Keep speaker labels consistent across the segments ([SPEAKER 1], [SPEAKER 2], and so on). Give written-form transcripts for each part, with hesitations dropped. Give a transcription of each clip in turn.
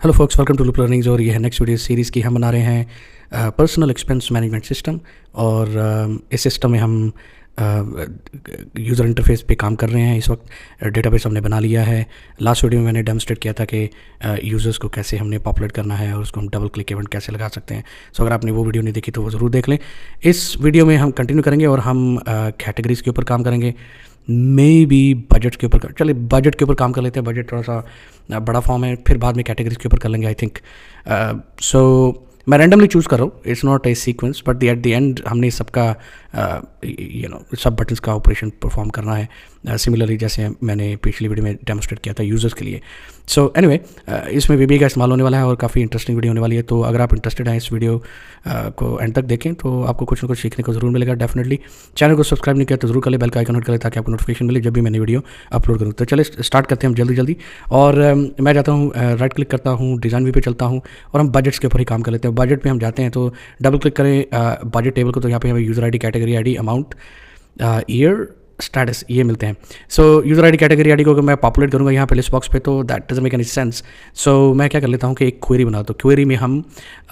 [SPEAKER 1] Hello folks, welcome to Loop Learnings. और ये है नेक्स्ट वीडियो सीरीज़ की। हम बना रहे हैं पर्सनल एक्सपेंस मैनेजमेंट सिस्टम। और इस सिस्टम में हम यूज़र इंटरफेस पे काम कर रहे हैं। इस वक्त डेटाबेस हमने बना लिया है। लास्ट वीडियो में मैंने डेमोस्ट्रेट किया था कि यूज़र्स को कैसे हमने पॉपुलेट करना है और उसको हम डबल क्लिक इवेंट कैसे लगा सकते हैं। सो अगर आपने वो वीडियो नहीं देखी तो वो ज़रूर देख लें। इस वीडियो में हम कंटिन्यू करेंगे और हम कैटेगरीज़ के ऊपर काम करेंगे, मे बी बजट के ऊपर। चलिए बजट के ऊपर काम कर लेते हैं। बजट थोड़ा सा बड़ा फॉर्म है, फिर बाद में कैटेगरीज के ऊपर कर लेंगे आई थिंक। सो मैं रैंडमली चूज़ कर रहा हूँ, it's not a sequence, but at the end हमने सबका सब बटन्स का ऑपरेशन परफॉर्म करना है, सिमिलरली जैसे मैंने पिछली वीडियो में डेमोस्ट्रेट किया था यूज़र्स के लिए। सो एनीवे, इसमें वीबी का इस्तेमाल होने वाला है और काफ़ी इंटरेस्टिंग वीडियो होने वाली है। तो अगर आप इंटरेस्टेड हैं इस वीडियो को एंड तक देखें तो आपको कुछ ना कुछ सीखने को ज़रूर मिलेगा डेफिनेटली। चैनल को सब्सक्राइब नहीं किया तो ज़रूर कर ले, बेल का आइकन हिट कर ले ताकि आपको नोटिफिकेशन मिले जब भी मैंने वीडियो अपलोड करूँ। तो चलिए स्टार्ट करते हैं हम जल्दी। और मैं जाता हूँ, राइट क्लिक करता हूँ, डिज़ाइन व्यू पे चलता हूँ और हम बजट्स के ऊपर ही काम कर लेते हैं। बजट पे हम जाते हैं तो डबल क्लिक करें बजट टेबल को, तो यहाँ पे हमें user ID, category ID, amount, year, status ये मिलते हैं। सो यूज़र आईडी, कैटेगरी आईडी को अगर मैं पॉपुलेट करूँगा यहाँ पे लिस्ट बॉक्स पे तो that doesn't make any sense. So मैं क्या कर लेता हूँ कि एक क्वेरी बना, तो क्वेरी में हम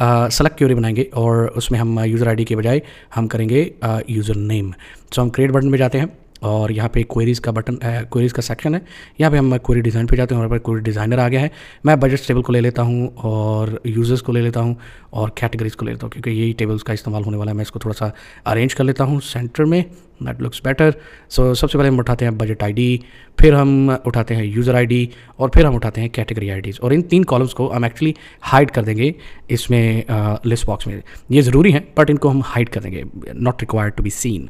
[SPEAKER 1] सेलेक्ट क्वेरी बनाएंगे और उसमें हम यूज़र आईडी के बजाय हम करेंगे यूज़र नेम। सो हम क्रिएट बटन में जाते हैं और यहाँ पे क्वेरीज़ का बटन, क्वेरीज़ का सेक्शन है। यहाँ पे हम क्वेरी डिज़ाइन पे जाते हैं और यहाँ पर क्वेरी डिज़ाइनर आ गया है। मैं बजट टेबल को ले लेता हूँ और यूज़र्स को ले लेता हूँ और कैटेगरीज़ को ले लेता हूँ, क्योंकि यही टेबल्स का इस्तेमाल होने वाला है। मैं इसको थोड़ा सा अरेंज कर लेता हूँ सेंटर में, दैट लुक्स बेटर। सो सबसे पहले हम उठाते हैं बजट आईडी, फिर हम उठाते हैं यूज़र आईडी और फिर हम उठाते हैं कैटेगरी आईडीज़। और इन तीन कॉलम्स को हम एक्चुअली हाइड कर देंगे इसमें लिस्ट बॉक्स में। ये ज़रूरी है बट इनको हम हाइड कर देंगे, not required to be seen.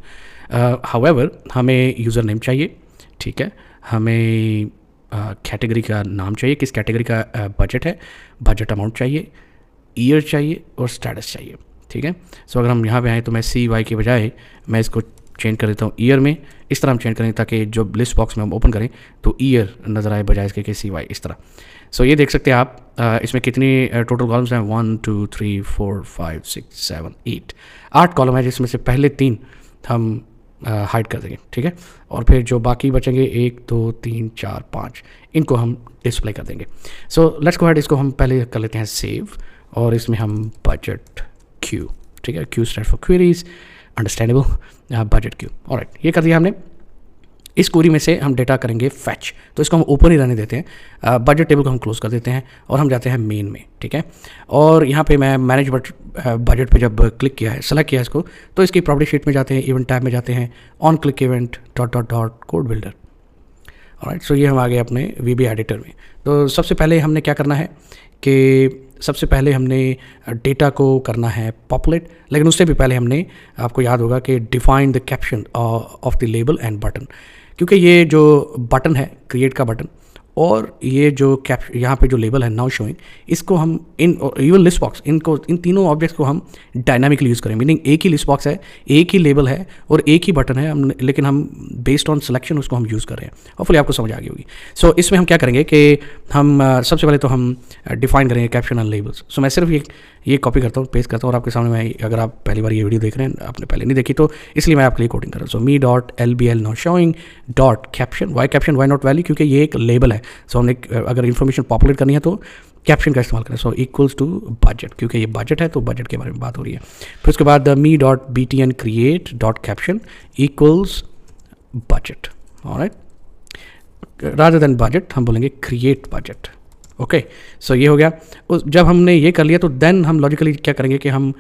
[SPEAKER 1] However हमें यूज़र नेम चाहिए, ठीक है, हमें कैटेगरी का नाम चाहिए, किस कैटेगरी का बजट है, बजट अमाउंट चाहिए, ईयर चाहिए और स्टेटस चाहिए, ठीक है। सो अगर हम यहाँ पे आए तो मैं CY के बजाय मैं इसको चेंज कर देता हूँ ईयर में। इस तरह हम चेंज करेंगे ताकि जो लिस्ट बॉक्स में हम ओपन करें तो ईयर नज़र आए बजाय इसके कि CY, इस तरह। सो ये देख सकते हैं आप, इसमें कितनी टोटल कॉलम्स हैं, 1 2 3 4 5 6 7 8 कॉलम है, जिसमें से पहले 3 हम हाइड कर देंगे, ठीक है। और फिर जो बाकी बचेंगे 1 2 3 4 5 इनको हम डिस्प्ले कर देंगे। सो लेट्स गो अहेड, इसको हम पहले कर लेते हैं सेव और इसमें हम बजट क्यू, ठीक है, Q stand for queries, understandable, budget Q. Alright, ये कर दिया हमने। इस क्वेरी में से हम डेटा करेंगे फैच, तो इसको हम ओपन ही रहने देते हैं। बजट टेबल को हम क्लोज कर देते हैं और हम जाते हैं मेन में, ठीक है। और यहाँ पे मैं मैनेज बजट पे जब क्लिक किया है, सेलेक्ट किया है इसको, तो इसकी प्रॉपर्टी शीट में जाते हैं, इवेंट टैब में जाते हैं, on click event dot code builder. Alright, so ये हम आ गए अपने VB एडिटर में। तो सबसे पहले हमने क्या करना है कि सबसे पहले हमने डेटा को करना है पॉपुलेट, लेकिन उससे भी पहले हमने, आपको याद होगा कि define the caption of the label and button, क्योंकि ये जो बटन है क्रिएट का बटन और ये जो यहाँ पे जो लेबल है नाउ शोइंग, इसको हम इवन लिस्ट बॉक्स, इन तीनों ऑब्जेक्ट्स को हम डायनामिकली यूज़ करें। मीनिंग एक ही लिस्ट बॉक्स है, एक ही लेबल है और एक ही बटन है, लेकिन हम बेस्ड ऑन सिलेक्शन उसको हम यूज़ कर रहे हैं। होपफुली आपको समझ आ गई होगी। सो इसमें हम क्या करेंगे कि हम सबसे पहले तो हम डिफाइन करेंगे कैप्शन एंड लेबल्स। सो मैं सिर्फ ये कॉपी करता हूँ, पेस्ट करता हूँ और आपके सामने मैं, अगर आप पहली बार ये वीडियो देख रहे हैं, आपने पहले नहीं देखी तो इसलिए मैं आपके लिए कोडिंग कर रहा हूँ। So me.lbl now showing dot caption, why caption, why not value, क्योंकि ये एक लेबल है। सो हमने अगर इन्फॉर्मेशन पॉपुलेट करनी है तो कैप्शन का इस्तेमाल करें। सो इक्वल्स टू बजट, क्योंकि ये बजट है तो बजट के बारे में बात हो रही है। फिर उसके बाद me.btn create dot caption equals budget. Alright, rather than budget हम बोलेंगे क्रिएट बजट। ओके, सो ये हो गया। जब हमने ये कर लिया तो देन हम लॉजिकली क्या करेंगे कि हम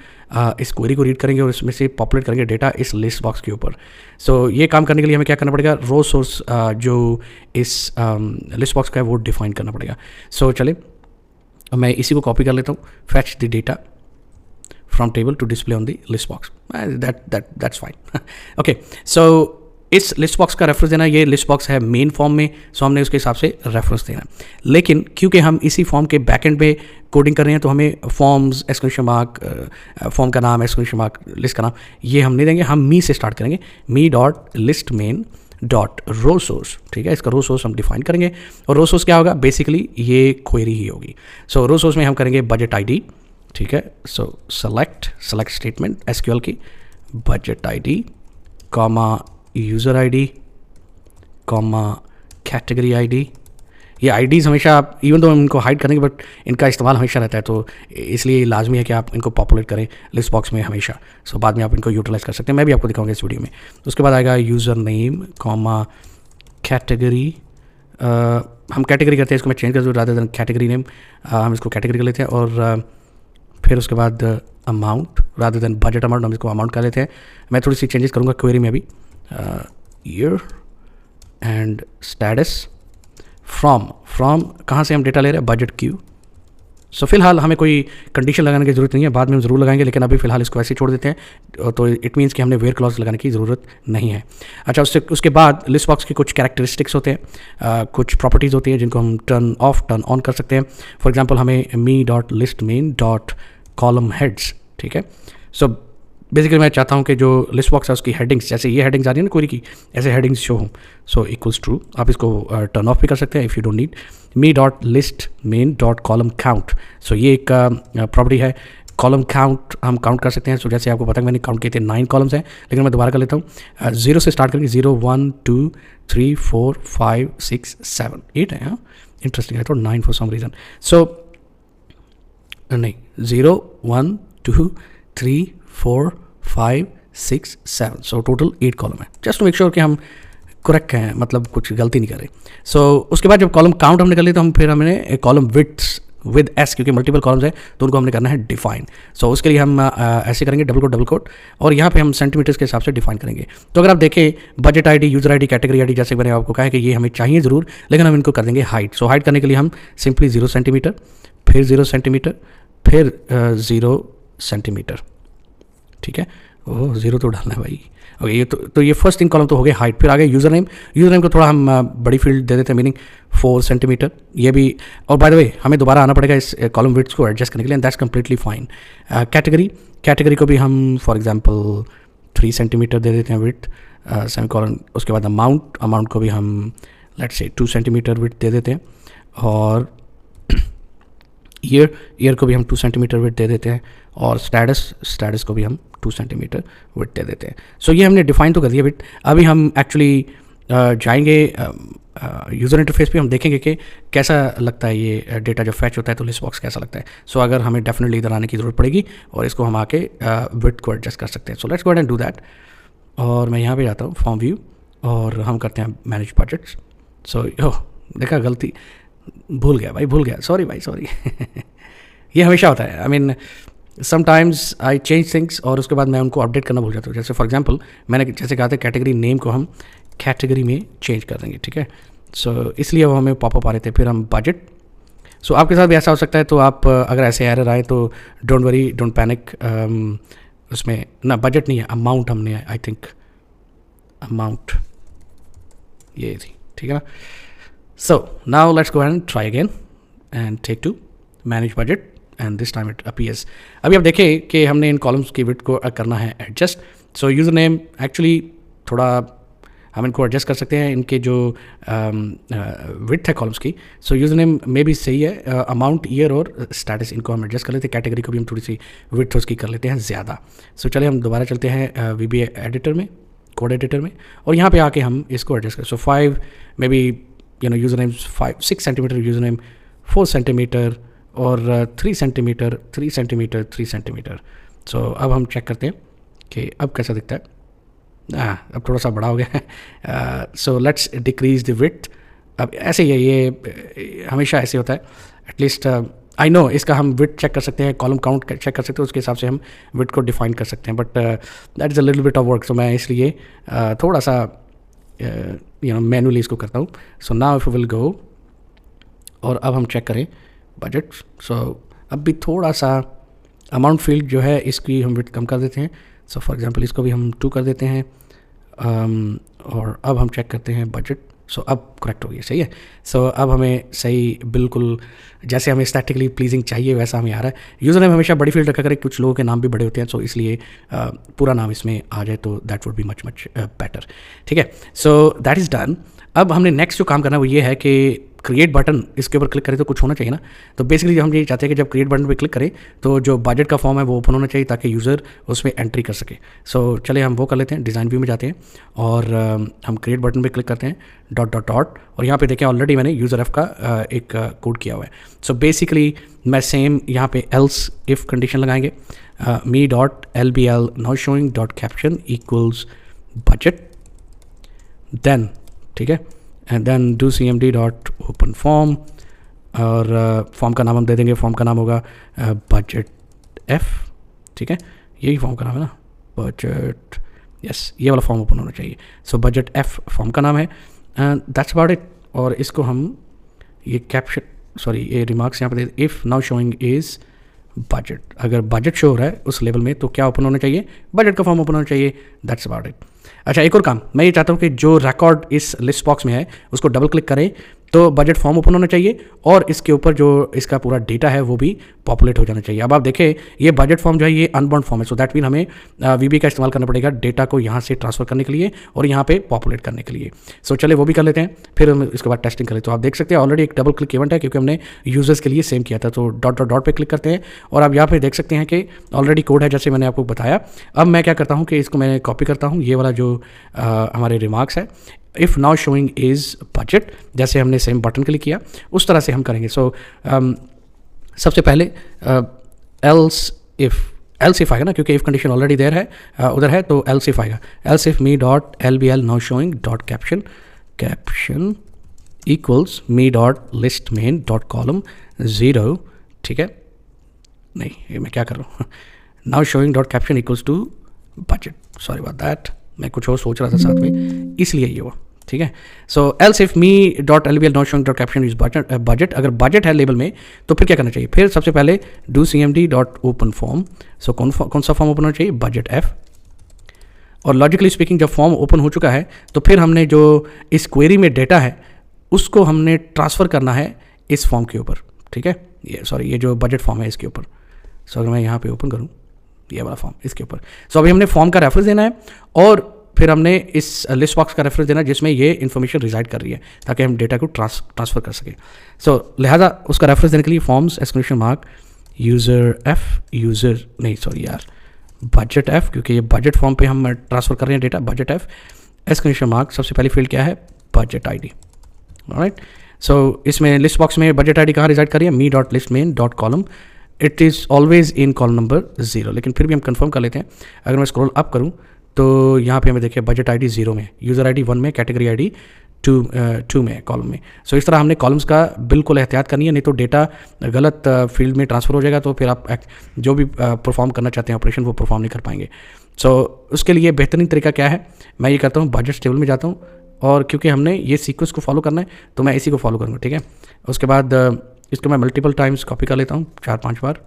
[SPEAKER 1] इस क्वेरी को रीड करेंगे और इसमें से पॉपुलेट करेंगे डेटा इस लिस्ट बॉक्स के ऊपर। सो ये काम करने के लिए हमें क्या करना पड़ेगा, रो सोर्स जो इस लिस्ट बॉक्स का है वो डिफाइन करना पड़ेगा। सो चले मैं इसी को कॉपी कर लेता हूँ, fetch the data from table to display on the list box, that's fine. Okay, so इस लिस्ट बॉक्स का रेफरेंस देना, ये लिस्ट बॉक्स है मेन फॉर्म में, सो हमने उसके हिसाब से रेफरेंस देना। लेकिन क्योंकि हम इसी फॉर्म के बैकएंड पे कोडिंग कर रहे हैं तो हमें फॉर्म्स एक्सक्लेमेशन मार्क, फॉर्म का नाम एक्सक्लेमेशन मार्क, लिस्ट का नाम, ये हम नहीं देंगे। हम मी से स्टार्ट करेंगे, me dot list main dot row source, ठीक है। इसका रो सोर्स हम डिफाइन करेंगे और रो सोर्स क्या होगा, बेसिकली ये क्वेरी ही होगी। सो रो सोर्स में हम करेंगे बजट आईडी, ठीक है। सो सेलेक्ट स्टेटमेंट SQL की, budget ID comma user ID comma category ID, ये आईडीज़ हमेशा आप इवन तो हम इनको हाइड करेंगे बट इनका इस्तेमाल हमेशा रहता है, तो इसलिए लाजमी है कि आप इनको पॉपुलेट करें लिस्ट बॉक्स में हमेशा। सो बाद में आप इनको यूटिलाइज कर सकते हैं, मैं भी आपको दिखाऊंगा इस वीडियो में। तो उसके बाद आएगा यूज़र नेम कॉमा कैटेगरी। हम कैटेगरी करते हैं, इसको मैं चेंज कर दूँ रादर देन कैटेगरी नेम, हम इसको कैटेगरी कर लेते हैं। और फिर उसके बाद amount rather than budget amount, हम इसको अमाउंट कर लेते हैं। मैं थोड़ी सी चेंजेस करूँगा क्वेरी में अभी। ईयर एंड स्टेटस फ्रॉम कहाँ से हम डेटा ले रहे हैं, बजट क्यू। सो फिलहाल हमें कोई कंडीशन लगाने की ज़रूरत नहीं है, बाद में हम ज़रूर लगाएंगे, लेकिन अभी फ़िलहाल इसको ऐसे ही छोड़ देते हैं। तो इट मीन्स कि हमने वेयर क्लॉज लगाने की ज़रूरत नहीं है। अच्छा, उसके बाद लिस्ट बॉक्स के कुछ कैरेक्टरिस्टिक्स होते हैं, कुछ प्रॉपर्टीज़ होती हैं जिनको हम टर्न ऑफ टर्न ऑन कर सकते हैं। फॉर एग्जांपल हमें me.list_main.column हेड्स, ठीक है। सो बेसिकली मैं चाहता हूँ कि जो लिस्ट बॉक्स है उसकी हेडिंग्स, जैसे ये हेडिंग्स आ रही है ना क्वेरी की, ऐसे हेडिंग्स शो हों। सो इक्वल्स ट्रू, आप इसको टर्न ऑफ भी कर सकते हैं if you don't need. me.list_main.column count, सो ये एक प्रॉपर्टी है। कॉलम काउंट हम काउंट कर सकते हैं। सो जैसे आपको पता है मैंने काउंट किए थे 9 कॉलम्स हैं, लेकिन मैं दोबारा कर लेता हूँ। 0 से स्टार्ट करके 0 1 2 3 4 5 6 7 8 है। हाँ, इंटरेस्टिंग है, तो 9 फॉर सम रीज़न। सो नहीं, 0 1 2 3 4 5 6 7, सो टोटल 8 कॉलम है, जस्ट टू मेक श्योर कि हम करेक्ट हैं, मतलब कुछ गलती नहीं करें। सो उसके बाद जब कॉलम काउंट हमने कर लिया तो हम फिर हमने कॉलम विड्थ विद एस, क्योंकि मल्टीपल कॉलम्स है तो उनको हमने करना है डिफाइन। सो उसके लिए हम ऐसे करेंगे डबल कोट, और यहाँ पे हम सेंटीमीटर्स के हिसाब से डिफाइन करेंगे। तो अगर आप देखें budget ID, user ID, category ID, जैसे मैंने आपको कहा है कि ये हमें चाहिए ज़रूर, लेकिन हम इनको कर देंगे हाइट। सो हाइट करने के लिए हम सिंपली 0 सेंटीमीटर, फिर 0 सेंटीमीटर, फिर 0 सेंटीमीटर, ठीक है। ओह 0 तो डालना है भाई। ओके, ये तो ये फर्स्ट 3 कॉलम तो हो गए हाइट। फिर आगे यूज़र नेम को थोड़ा हम बड़ी फील्ड दे देते हैं, मीनिंग 4 सेंटीमीटर, ये भी। और बाय द वे हमें दोबारा आना पड़ेगा इस कॉलम विड्थ को एडजस्ट करने के लिए, दैट्स कम्प्लीटली फाइन। कैटेगरी को भी हम फॉर एग्जांपल 3 सेंटीमीटर दे देते हैं विड्थ, सेमी कॉलम। उसके बाद अमाउंट को भी हम लेट्स से 2 सेंटीमीटर विड्थ दे देते हैं, और ईयर को भी हम 2 सेंटीमीटर विड्थ दे देते हैं, और स्टेटस को भी हम 2 सेंटीमीटर विड्थ दे देते हैं। सो ये हमने डिफाइन तो कर दिया विड्थ। अभी हम एक्चुअली जाएंगे यूज़र इंटरफेस पे, हम देखेंगे कि कैसा लगता है ये डेटा जब फैच होता है तो लिस्ट बॉक्स कैसा लगता है। सो अगर हमें डेफिनेटली इधर आने की ज़रूरत पड़ेगी और इसको हम आके विड्थ को एडजस्ट कर सकते हैं। So let's go and do that. और मैं यहाँ पे जाता हूँ फॉर्म व्यू, और हम करते हैं मैनेज बजट्स। सो देखा, गलती, भूल गया, सॉरी भाई, सॉरी। ये हमेशा होता है, I mean sometimes I change things और उसके बाद मैं उनको अपडेट करना भूल जाता हूँ। जैसे फॉर एग्जांपल मैंने जैसे कहा था कैटेगरी नेम को हम कैटेगरी में चेंज कर देंगे, ठीक है। सो इसलिए वो हमें पॉपअप आ रहे थे। फिर हम बजट, सो आपके साथ भी ऐसा हो सकता है, तो आप अगर ऐसे एरर आए तो डोंट वरी, डोंट पैनिक। उसमें ना बजट नहीं है, अमाउंट हमने, आई थिंक अमाउंट ये थी, ठीक है ना। So now let's go and try again and take to manage budget and this time it appears। अभी आप देखें कि हमने इन कॉलम्स की विड्थ को करना है एडजस्ट। सो यूज़र नेम एक्चुअली थोड़ा हम इनको एडजस्ट कर सकते हैं, इनके जो विड्थ है कॉलम्स की। सो यूज़र नेम में भी सही है, अमाउंट, ईयर और स्टेटस इनको हम एडजस्ट कर लेते हैं। कैटेगरी को भी हम थोड़ी सी विड्थ उसकी कर लेते हैं ज़्यादा। सो चलिए हम दोबारा चलते हैं VB एडिटर में, कोड एडिटर में, और यहाँ पे आके हम इसको एडजस्ट करें। सो 5 may be user name 6 centimetre, user name 4 centimetre, और 3 सेंटीमीटर, 3 सेंटीमीटर, 3 सेंटीमीटर। सो अब हम चेक करते हैं कि अब कैसा दिखता है। अब थोड़ा सा बड़ा हो गया है। So let's decrease the width. अब ऐसे ही है, ये हमेशा ऐसे होता है। एटलीस्ट आई नो इसका हम विड्थ चेक कर सकते हैं, कॉलम काउंट चेक कर सकते हैं, उसके हिसाब से हम विड्थ को डिफाइन कर सकते हैं, but that is a little bit of work. So मैं इसलिए थोड़ा सा मैनुअली इसको करता हूँ। So now if will go, और अब हम चेक करें बजट। सो अब भी थोड़ा सा अमाउंट फील्ड जो है इसकी हम विड्थ कम कर देते हैं। सो फॉर एग्जांपल इसको भी हम 2 कर देते हैं, और अब हम चेक करते हैं बजट। सो अब करेक्ट हो गया, सही है। सो अब हमें सही बिल्कुल जैसे हमें एस्थेटिकली प्लीजिंग चाहिए वैसा हमें आ रहा है। यूज़र नेम हमेशा बड़ी फील्ड रखा करें, कुछ लोगों के नाम भी बड़े होते हैं, सो इसलिए पूरा नाम इसमें आ जाए तो that would be much better, ठीक है। So that is done. अब हमने नेक्स्ट जो काम करना है वो ये है कि क्रिएट बटन इसके ऊपर क्लिक करें तो कुछ होना चाहिए ना। तो बेसिकली हम ये चाहते हैं कि जब क्रिएट बटन पे क्लिक करें तो जो बजट का फॉर्म है वो ओपन होना चाहिए ताकि यूज़र उसमें एंट्री कर सके। सो चलिए हम वो कर लेते हैं, डिज़ाइन व्यू में जाते हैं और हम क्रिएट बटन पे क्लिक करते हैं, डॉट डॉट डॉट, और यहाँ पे देखें ऑलरेडी मैंने यूज़र एफ का एक कोड किया हुआ है। सो बेसिकली मैं सेम यहाँ पे एल्स इफ़ कंडीशन लगाएंगे, me dot L B L now showing dot caption equals budget, then ठीक है, and then do C M D dot open form, और फॉर्म का नाम हम दे देंगे, फॉर्म का नाम होगा बजट एफ, ठीक है, यही फॉर्म का नाम है ना, बजट, यस, ये वाला फॉर्म ओपन होना चाहिए। सो बजट एफ फॉर्म का नाम है, दैट्स अबाउट इट। और इसको हम ये कैप्शन, सॉरी ये रिमार्क्स यहाँ पे दे, if now showing is budget, अगर बजट शो हो रहा है उस लेवल में तो क्या ओपन होना चाहिए, बजट का फॉर्म ओपन होना चाहिए, दैट्स अबाउट इट। अच्छा, एक और काम, मैं ये चाहता हूँ कि जो रिकॉर्ड इस लिस्ट बॉक्स में है उसको डबल क्लिक करें तो बजट फॉर्म ओपन होना चाहिए और इसके ऊपर जो इसका पूरा डेटा है वो भी पॉपुलेट हो जाना चाहिए। अब आप देखें ये बजट फॉर्म जो है ये अनबाउंड फॉर्म है, सो दैट मीन हमें वीबी का इस्तेमाल करना पड़ेगा डेटा को यहाँ से ट्रांसफर करने के लिए और यहाँ पे पॉपुलेट करने के लिए। सो चलिए वो भी कर लेते हैं, फिर हम इसके बाद टेस्टिंग करें। तो आप देख सकते हैं ऑलरेडी एक डबल क्लिक इवेंट है क्योंकि हमने यूजर्स के लिए सेम किया था। तो डॉट डॉट डॉट पे क्लिक करते हैं और आप यहाँ पे देख सकते हैं कि ऑलरेडी कोड है जैसे मैंने आपको बताया। अब मैं क्या करता हूँ कि इसको मैं कॉपी करता हूँ, ये वाला जो हमारे रिमार्क्स है, if now showing is budget, जैसे हमने सेम बटन क्लिक किया उस तरह से हम करेंगे। सो सबसे पहले एल्स इफ आएगा ना, क्योंकि इफ कंडीशन ऑलरेडी देर है उधर है, तो एल्स इफ आएगा, else if me dot L B L now showing dot caption equals me dot list main dot column 0, ठीक है, नहीं ये मैं क्या कर रहा हूँ, now showing dot caption equals to budget, sorry about that, मैं कुछ और सोच रहा था साथ में इसलिए ये हुआ, ठीक है। So else if me dot L B L not showing dot caption is budget, अगर बजट है लेबल में तो फिर क्या करना चाहिए, फिर सबसे पहले do C M D dot open form. So कौन सा फॉर्म ओपन होना चाहिए, बजट एफ। और लॉजिकली स्पीकिंग जब फॉर्म ओपन हो चुका है तो फिर हमने जो इस क्वेरी में डेटा है उसको हमने ट्रांसफ़र करना है इस फॉर्म के ऊपर, ठीक है, ये जो बजट फॉर्म है इसके ऊपर। सो अगर मैं यहाँ पे ओपन करूँ ये वाला फॉर्म इसके ऊपर, सो अभी हमने फॉर्म का रेफरेंस देना है और फिर हमने इस लिस्ट बॉक्स का रेफरेंस देना है जिसमें ये इन्फॉर्मेशन रिजाइड कर रही है ताकि हम डेटा को ट्रांसफ़र कर सकें। सो लिहाजा उसका रेफरेंस देने के लिए forms exclamation mark user budget F, क्योंकि ये बजट फॉर्म पे हम ट्रांसफ़र कर रहे हैं data, budget F exclamation mark, सबसे पहली फील्ड क्या है, budget I D, right. So इसमें लिस्ट बॉक्स में बजट आई डी कहाँ रिजाइड कर रही है, me dot list main dot column, it is always in column number 0, लेकिन फिर भी हम कंफर्म कर लेते हैं। अगर मैं स्क्रॉल अप करूं तो यहाँ पे हमें देखिए बजट आईडी 0 में, यूज़र आईडी 1 में, कैटेगरी आईडी 2 में, कॉलम में। सो इस तरह हमने कॉलम्स का बिल्कुल एहतियात करनी है, नहीं तो डेटा गलत फील्ड में ट्रांसफ़र हो जाएगा तो फिर आप जो भी परफॉर्म करना चाहते हैं ऑपरेशन वो परफॉर्म नहीं कर पाएंगे। सो उसके लिए बेहतरीन तरीका क्या है, मैं ये करता हूँ बजट टेबल में जाता हूँ और क्योंकि हमने ये सीक्वेंस को फॉलो करना है तो मैं इसी को फॉलो करूँगा, ठीक है। उसके बाद इसको मैं मल्टीपल टाइम्स कॉपी कर लेता हूँ 4-5 बार।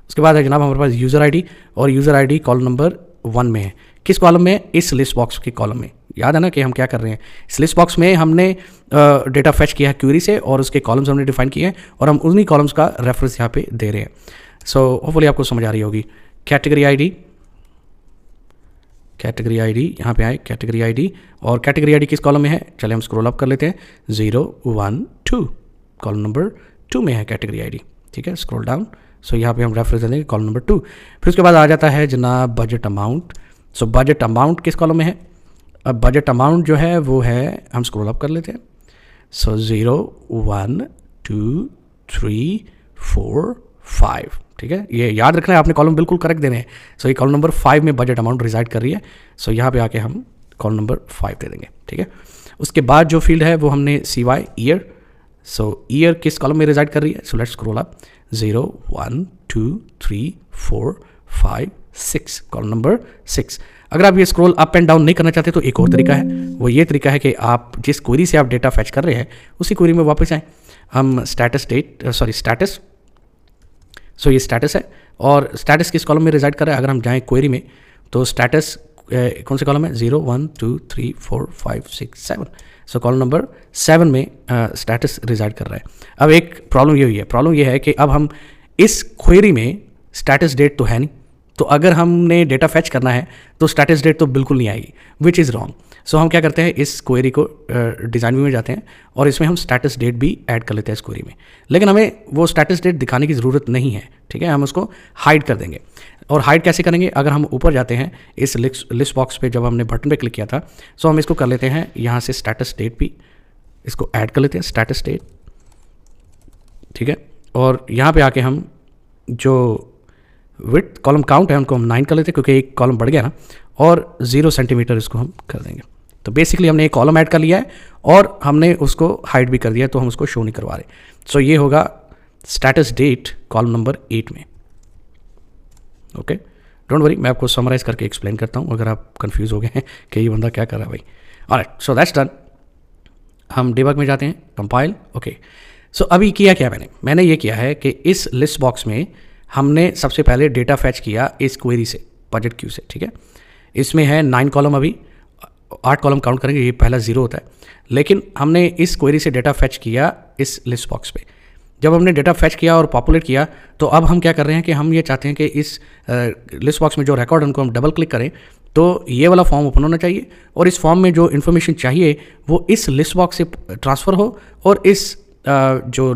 [SPEAKER 1] उसके बाद है जनाब हमारे पास यूज़र आईडी, और यूज़र आईडी कॉलम नंबर 1 में है। किस कॉलम में, इस लिस्ट बॉक्स के कॉलम में। याद है ना कि हम क्या कर रहे हैं, इस लिस्ट बॉक्स में हमने डेटा फैच किया है क्वेरी से और उसके कॉलम्स हमने डिफाइन किए हैं और हम उन्हीं कॉलम्स का रेफरेंस यहाँ पे दे रहे हैं। सो होपफुली आपको समझ आ रही होगी। कैटेगरी आईडी यहाँ पे आए, कैटेगरी आईडी, और कैटेगरी आईडी किस कॉलम में है, चले हम स्क्रॉल अप कर लेते हैं, 0 1 2 कॉलम नंबर 2 में है कैटेगरी आईडी, ठीक है। स्क्रॉल डाउन, सो यहाँ पे हम रेफरेंस देंगे कॉलम नंबर 2। फिर उसके बाद आ जाता है जनाब budget amount. So budget amount किस कॉलम में है, अब बजट अमाउंट जो है वो है, हम स्क्रॉल अप कर लेते हैं, सो 0 1 2 3 4 5, ठीक है। ये याद रखना है, आपने कॉलम बिल्कुल करेक्ट देने हैं। सो ये कॉलम नंबर 5 में बजट अमाउंट रिजाइड कर रही है, सो यहाँ पे आके हम कॉलम नंबर 5 दे देंगे, ठीक है। उसके बाद जो फील्ड है वो हमने CY ईयर, सो ईयर किस कॉलम में रिजाइड कर रही है, so let's scroll up, 0 1 2 3 4 5 6 column number 6। अगर आप ये स्क्रॉल अप एंड डाउन नहीं करना चाहते तो एक और तरीका है, वो ये तरीका है कि आप जिस क्वेरी से आप डेटा फैच कर रहे हैं उसी क्वेरी में वापस आएँ। हम स्टैटस, सो ये स्टैटस है और स्टैटस किस कॉलम में रिजाइड कर रहा है, अगर हम जाएँ क्वेरी में तो स्टैटस कौन से कॉलम है, 0 1 2 3 4 5 6 7, सो कॉलम नंबर 7 में स्टैटस रिजाइड कर रहा है। अब एक प्रॉब्लम ये हुई है, प्रॉब्लम ये है कि अब हम इस क्वेरी में स्टैटस डेट तो है नहीं, तो अगर हमने डेटा फैच करना है तो स्टेटस डेट तो बिल्कुल नहीं आएगी, विच इज़ रॉन्ग। सो हम क्या करते हैं, इस क्वेरी को डिज़ाइन व्यू में जाते हैं और इसमें हम स्टेटस डेट भी ऐड कर लेते हैं इस क्वेरी में, लेकिन हमें वो स्टेटस डेट दिखाने की ज़रूरत नहीं है, ठीक है। हम उसको हाइड कर देंगे। और हाइड कैसे करेंगे, अगर हम ऊपर जाते हैं इस लिस्ट बॉक्स पे, जब हमने बटन पे क्लिक किया था, सो हम इसको कर लेते हैं यहाँ से स्टेटस डेट भी इसको ऐड कर लेते हैं, स्टेटस डेट, ठीक है। और यहाँ पे आके हम जो विड्थ कॉलम काउंट है उनको हम 9 कर लेते हैं, क्योंकि एक कॉलम बढ़ गया ना, और 0 सेंटीमीटर इसको हम कर देंगे। तो बेसिकली हमने एक कॉलम ऐड कर लिया है और हमने उसको हाइड भी कर दिया, तो हम उसको शो नहीं करवा रहे। सो ये होगा स्टेटस डेट कॉलम नंबर 8 में। ओके, डोंट वरी, मैं आपको समराइज करके एक्सप्लेन करता हूँ अगर आप कंफ्यूज हो गए हैं कि ये बंदा क्या कर रहा है भाई। Alright, so that's done. हम डिबग में जाते हैं, कंपाइल। ओके, सो अभी किया क्या मैंने ये किया है कि इस लिस्ट बॉक्स में हमने सबसे पहले डेटा फैच किया इस क्वेरी से, बजट क्यू से, ठीक है। इसमें है 9 कॉलम, अभी 8 कॉलम काउंट करेंगे, ये पहला 0 होता है, लेकिन हमने इस क्वेरी से डेटा फैच किया इस लिस्ट बॉक्स पे। जब हमने डेटा फैच किया और पॉपुलेट किया, तो अब हम क्या कर रहे हैं कि हम ये चाहते हैं कि इस लिस्ट बॉक्स में जो रिकॉर्ड उनको हम डबल क्लिक करें तो ये वाला फॉर्म ओपन होना चाहिए, और इस फॉर्म में जो इन्फॉर्मेशन चाहिए वो इस लिस्ट बॉक्स से ट्रांसफ़र हो और इस जो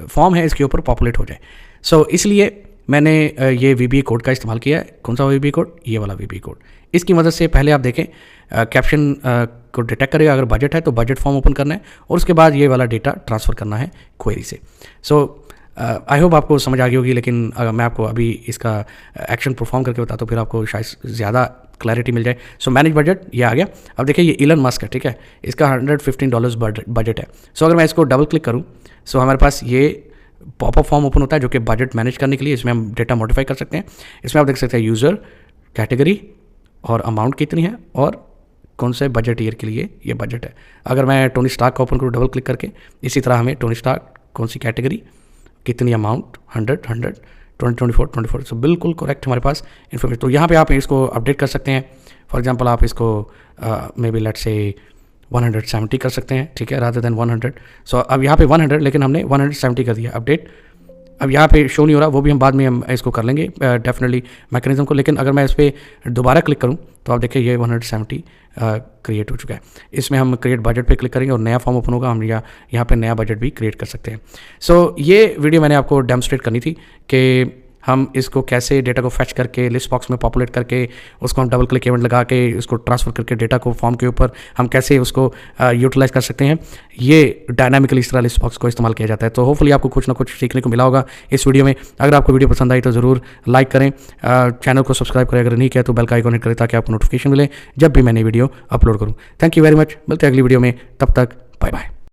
[SPEAKER 1] फॉर्म है इसके ऊपर पॉपुलेट हो जाए। सो इसलिए मैंने ये VBA कोड का इस्तेमाल किया है। कौन सा VBA कोड? ये वाला VBA कोड। इसकी मदद से पहले आप देखें कैप्शन को डिटेक्ट करेगा, अगर बजट है तो बजट फॉर्म ओपन करना है, और उसके बाद ये वाला डेटा ट्रांसफ़र करना है क्वेरी से। सो आई होप आपको समझ आ गई होगी, लेकिन अगर मैं आपको अभी इसका एक्शन परफॉर्म करके बताता हूँ, फिर आपको शायद ज़्यादा क्लैरिटी मिल जाए। सो मैनेज बजट, ये आ गया। अब देखिए, ये इलन मस्क है, ठीक है, इसका $115 बजट है। सो अगर मैं इसको डबल क्लिक करूँ, सो हमारे पास ये पॉपअप फॉर्म ओपन होता है जो कि बजट मैनेज करने के लिए, इसमें हम डेटा मॉडिफाई कर सकते हैं। इसमें आप देख सकते हैं यूज़र, कैटेगरी और अमाउंट कितनी है, और कौन से बजट ईयर के लिए ये बजट है। अगर मैं टोनी स्टार्क का ओपन करूँ डबल क्लिक करके, इसी तरह हमें टोनी स्टार्क, कौन सी कैटेगरी, कितनी अमाउंट, 100, 2024। सो बिल्कुल करेक्ट हमारे पास इन्फॉर्मेशन। तो यहाँ पे आप इसको अपडेट कर सकते हैं। फॉर एग्जांपल आप इसको मे बी लेट्स से 170 कर सकते हैं, ठीक है, रादर देन 100। सो अब यहाँ पे 100, लेकिन हमने 170 कर दिया अपडेट। अब यहाँ पे शो नहीं हो रहा, वो भी हम बाद में हम इसको कर लेंगे डेफिनेटली मैकेनिज्म को। लेकिन अगर मैं इस पर दोबारा क्लिक करूँ तो आप देखिए ये 170 क्रिएट हो चुका है। इसमें हम क्रिएट बजट पे क्लिक करेंगे और नया फॉर्म ओपन होगा, हम यहाँ पे नया बजट भी क्रिएट कर सकते हैं। सो ये वीडियो मैंने आपको डेमोस्ट्रेट करनी थी कि हम इसको कैसे डेटा को फैच करके लिस्ट बॉक्स में पॉपुलेट करके उसको हम डबल क्लिक इवेंट लगा के उसको ट्रांसफ़र करके डेटा को फॉर्म के ऊपर हम कैसे उसको यूटिलाइज कर सकते हैं। ये डायनामिकली इस तरह लिस्ट बॉक्स को इस्तेमाल किया जाता है। तो होपफुली आपको कुछ ना कुछ सीखने को मिला होगा इस वीडियो में। अगर आपको वीडियो पसंद आई तो ज़रूर लाइक करें, चैनल को सब्सक्राइब करें, अगर नहीं किया तो बेल का आइकॉन हिट करें ताकि आपको नोटिफिकेशन मिले जब भी मैंने वीडियो अपलोड करूँ। थैंक यू वेरी मच, मिलते हैं अगली वीडियो में, तब तक बाय बाय।